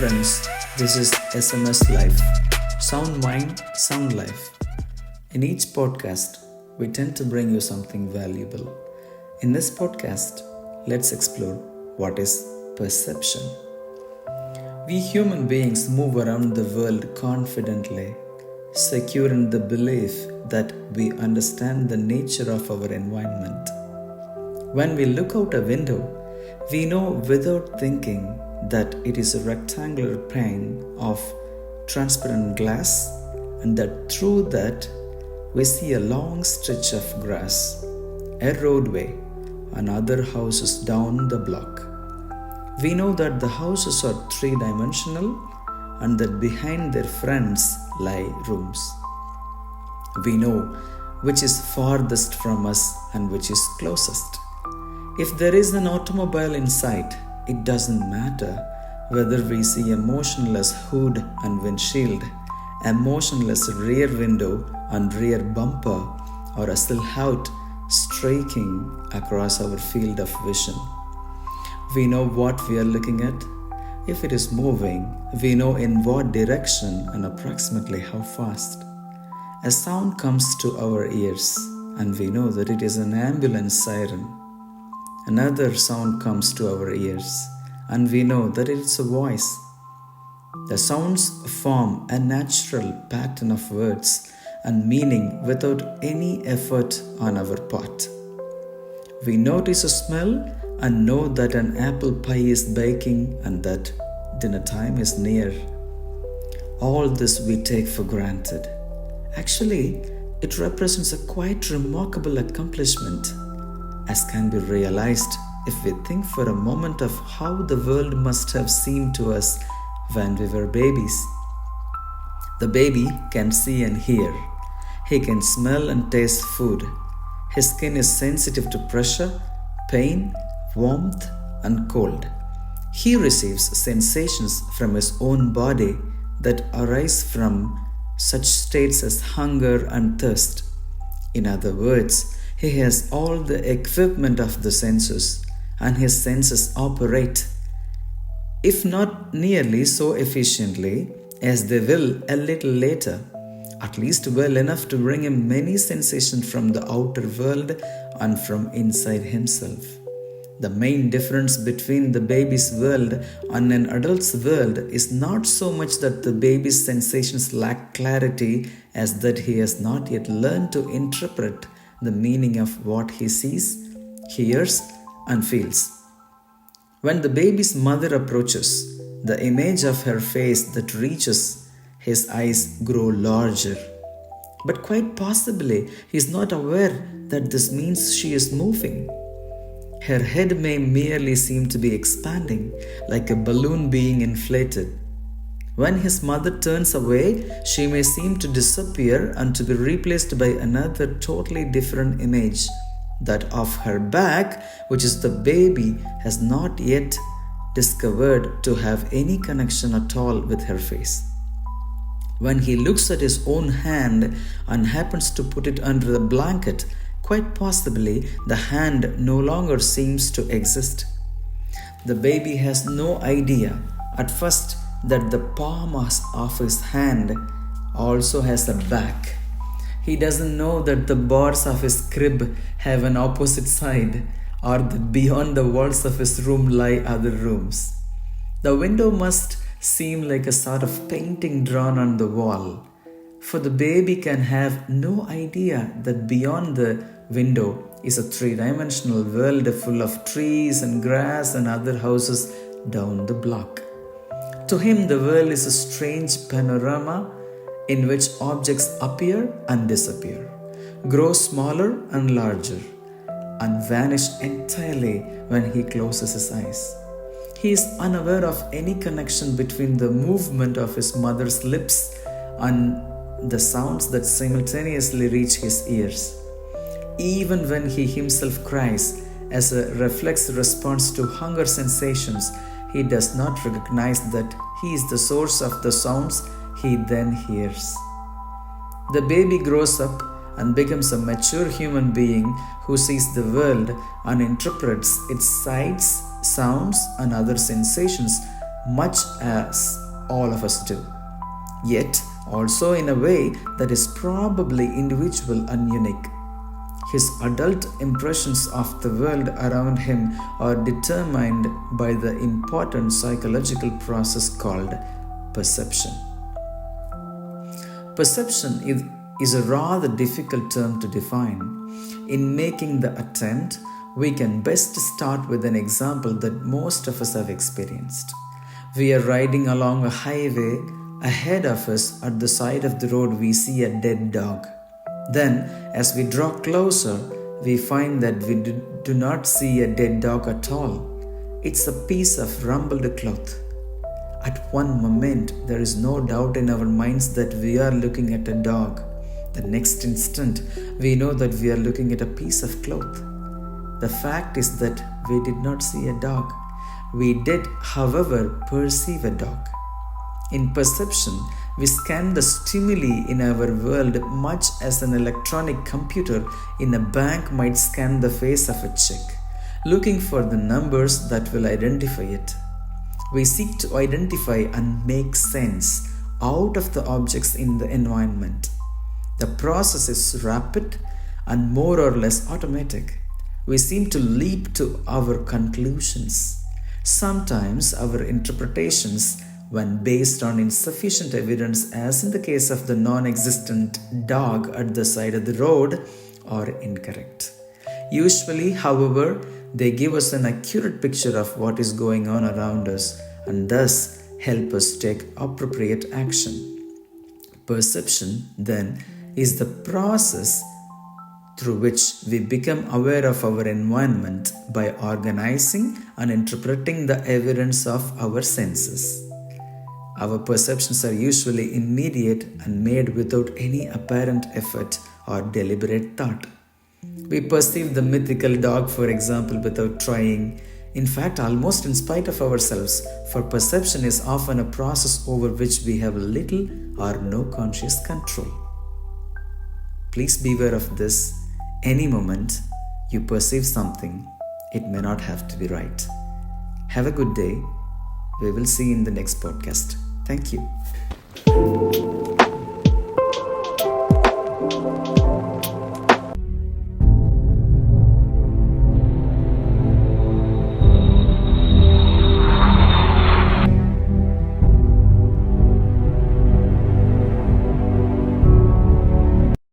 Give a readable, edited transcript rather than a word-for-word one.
friends, this is SMS Life. Sound mind, sound life. In each podcast, we tend to bring you something valuable. In this podcast, let's explore what is perception. We human beings move around the world confidently, secure in the belief that we understand the nature of our environment. When we look out a window, we know without thinking that it is a rectangular pane of transparent glass and that through that we see a long stretch of grass, a roadway, and other houses down the block. We know that the houses are three-dimensional and that behind their fronts lie rooms. We know which is farthest from us and which is closest. If there is an automobile in sight, it doesn't matter whether we see a motionless hood and windshield, a motionless rear window and rear bumper, or a silhouette streaking across our field of vision. We know what we are looking at. If it is moving, we know in what direction and approximately how fast. A sound comes to our ears, and we know that it is an ambulance siren. Another sound comes to our ears, and we know that it is a voice. The sounds form a natural pattern of words and meaning without any effort on our part. We notice a smell and know that an apple pie is baking and that dinner time is near. All this we take for granted. Actually, it represents a quite remarkable accomplishment, as can be realized if we think for a moment of how the world must have seemed to us when we were babies. The baby can see and hear. He can smell and taste food. His skin is sensitive to pressure, pain, warmth, and cold. He receives sensations from his own body that arise from such states as hunger and thirst. In other words, he has all the equipment of the senses, and his senses operate, if not nearly so efficiently as they will a little later, at least well enough to bring him many sensations from the outer world and from inside himself. The main difference between the baby's world and an adult's world is not so much that the baby's sensations lack clarity as that he has not yet learned to interpret the meaning of what he sees, hears, and feels. When the baby's mother approaches, the image of her face that reaches his eyes grow larger. But quite possibly he is not aware that this means she is moving. Her head may merely seem to be expanding, like a balloon being inflated. When his mother turns away, she may seem to disappear and to be replaced by another totally different image, that of her back, which is the baby has not yet discovered to have any connection at all with her face. When he looks at his own hand and happens to put it under the blanket, quite possibly the hand no longer seems to exist. The baby has no idea at first that the palm of his hand also has a back. He doesn't know that the bars of his crib have an opposite side, or that beyond the walls of his room lie other rooms. The window must seem like a sort of painting drawn on the wall, for the baby can have no idea that beyond the window is a three-dimensional world full of trees and grass and other houses down the block. To him, the world is a strange panorama in which objects appear and disappear, grow smaller and larger, and vanish entirely when he closes his eyes. He is unaware of any connection between the movement of his mother's lips and the sounds that simultaneously reach his ears. Even when he himself cries as a reflex response to hunger sensations, he does not recognize that he is the source of the sounds he then hears. The baby grows up and becomes a mature human being who sees the world and interprets its sights, sounds, and other sensations much as all of us do, yet also in a way that is probably individual and unique. His adult impressions of the world around him are determined by the important psychological process called perception. Perception is a rather difficult term to define. In making the attempt, we can best start with an example that most of us have experienced. We are riding along a highway. Ahead of us, at the side of the road, we see a dead dog. Then, as we draw closer, we find that we do not see a dead dog at all. It's a piece of rumpled cloth. At one moment, there is no doubt in our minds that we are looking at a dog. The next instant, we know that we are looking at a piece of cloth. The fact is that we did not see a dog. We did, however, perceive a dog. In perception, we scan the stimuli in our world much as an electronic computer in a bank might scan the face of a check, looking for the numbers that will identify it. We seek to identify and make sense out of the objects in the environment. The process is rapid and more or less automatic. We seem to leap to our conclusions. Sometimes our interpretations, when based on insufficient evidence, as in the case of the non-existent dog at the side of the road, are incorrect. Usually, however, they give us an accurate picture of what is going on around us and thus help us take appropriate action. Perception, then, is the process through which we become aware of our environment by organizing and interpreting the evidence of our senses. Our perceptions are usually immediate and made without any apparent effort or deliberate thought. We perceive the mythical dog, for example, without trying, in fact, almost in spite of ourselves, for perception is often a process over which we have little or no conscious control. Please beware of this. Any moment you perceive something, it may not have to be right. Have a good day. We will see you in the next podcast. Thank you.